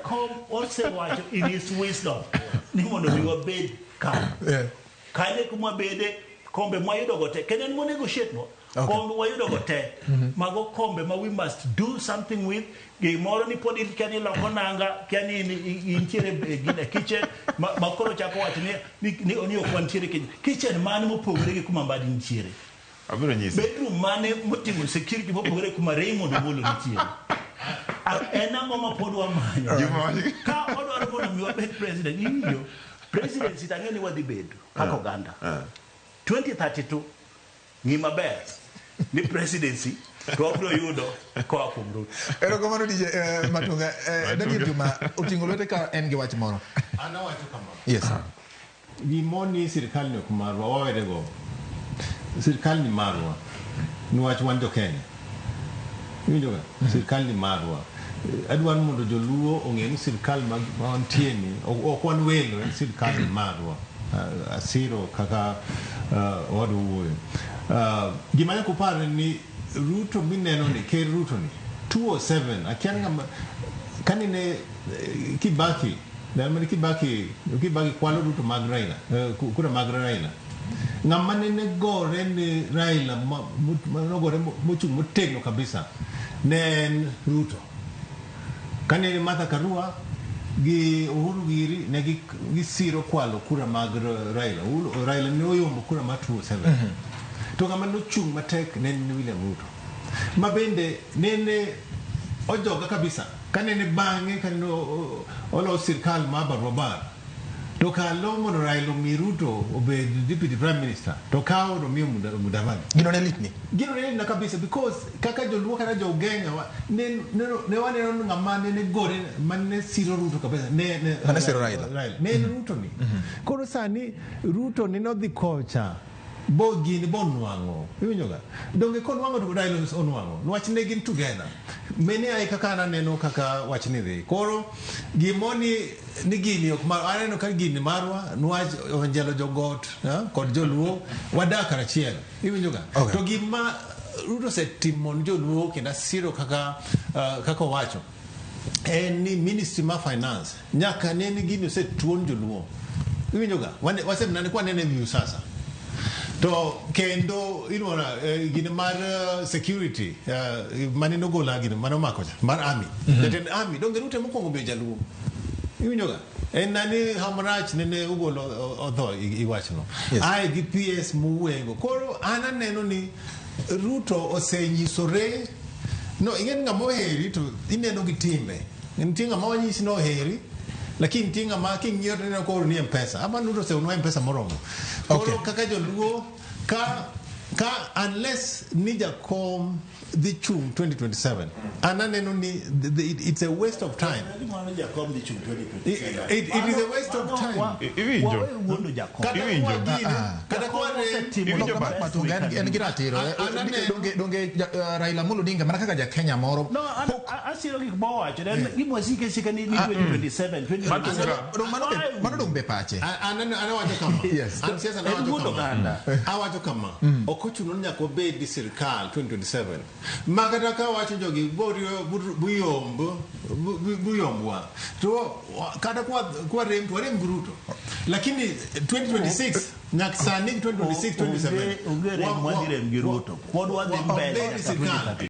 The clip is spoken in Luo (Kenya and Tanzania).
Jacob also watch in his wisdom. Ni mondo bi wabed ka. Kale kuma bede kombe mwayudo gote. Kenen mo negotiate mo. Kombe mwayudo gote. Mago kombe ma we must do something with. Moro ni podi kani lokonanga kani inchire gina kitchen makoro chako wati ni oni okwantire kitchen mane mo pogore kuma mbadi nchire. Abiro nyisi. Bedroom mane motingo security mo pogore kuma Raymond bolo nchire. Ena ngoma podwa manyo. Ka odwaro kono mi wabed president iyo. President sitangeni wadhi bedo kako ganda. 2032 ni maber. Ni presidency Robro yudo kwa kumru. Ero komano DJ Matunga Daniel Juma utingo lwete ka en gi wach moro. Ana wacho kama. Yes. Gimoni sirkal ni kumarwa wawere go. Sirkal ni marwa. Ni wach wan jo Kenya. Winjo ga sirkal ni marwa. Adwan mondo joluo ong'e ni sirkal ma wantie ni ok wan welo en sirkal ni marwa. Asiro kaka wadu wuoyo. Gimanya kupare ni Ruto mineno ni ke Ruto ni 207 akianga kanine Kibaki dalmani Kibaki kwalo Ruto mag Raila kura mag Raila ngamane ne gore ni Raila no gore muchu mutegno kabisa nen Ruto kanine Martha Karua gi Uhuru Giri ne gi siro kwalo kura mag Raila ne oyombo kura ma 207 to kama no chung matek nen William Ruto mabende nene ojoga kabisa kanene bange kaneno olo sirkal ma barbabar to kalo mono Raila mi Ruto obe deputy prime minister to kao do mi Mudavadi Gino ne litni na kabisa because kaka joluo kana jogenya ne wane no ngamane ne gore manne siro Ruto kabisa ne siro Raila ne Ruto ni koro sani Ruto ni no dhi kocha bogi ni bonwango iwinjoga donge kon wango to Raila onwango wach ne gin together mene ai kaka naneno kaka wach ni dhi koro gimoni ni gini ok mar aneno ka gini marwa nwach onjelo jogot kod joluo wadakara chiel iwinjoga to gima Ruto setimon joluo kenda siro kaka wacho en ni ministry ma finance nyaka neni gini setuon joluo iwinjoga wasemnani kwa nene view sasa to kendo inona gine mar security manino gola gine mano makoja mar army den army donge Ruto mokongo be jaluo iwinjoga en nani hamrach nene ugolo odho iwachno ai gi PS muwengo koro ana neno ni Ruto osenyisore no ingen ngamo heri to ineno gi timbe ntinga mawanyisi no heri lakini tinga ma kingiyo tena ko ni mpesa ama Ruto se unwa mpesa moromo koro kaka joluo ka unless nija kom the chung 2027 ananeno ni it's a waste of time it is a waste of time ivinjo kada kwa Matunga en giratiro donge Raila Molo Odinga mana kaka ja Kenya moro no asiro gik bawacho gimwasike sikani ni 2027 mano dong be pache ana wacho kama yes siasa na wacho kama okochuno nyako be di sirkal 2027 magata ka wacho jogi borio buyombwa to kada kwa rem Ruto lakini 2026 nyaksani 2026 27 ugere mwadire mgiruto kwa wadhi mbele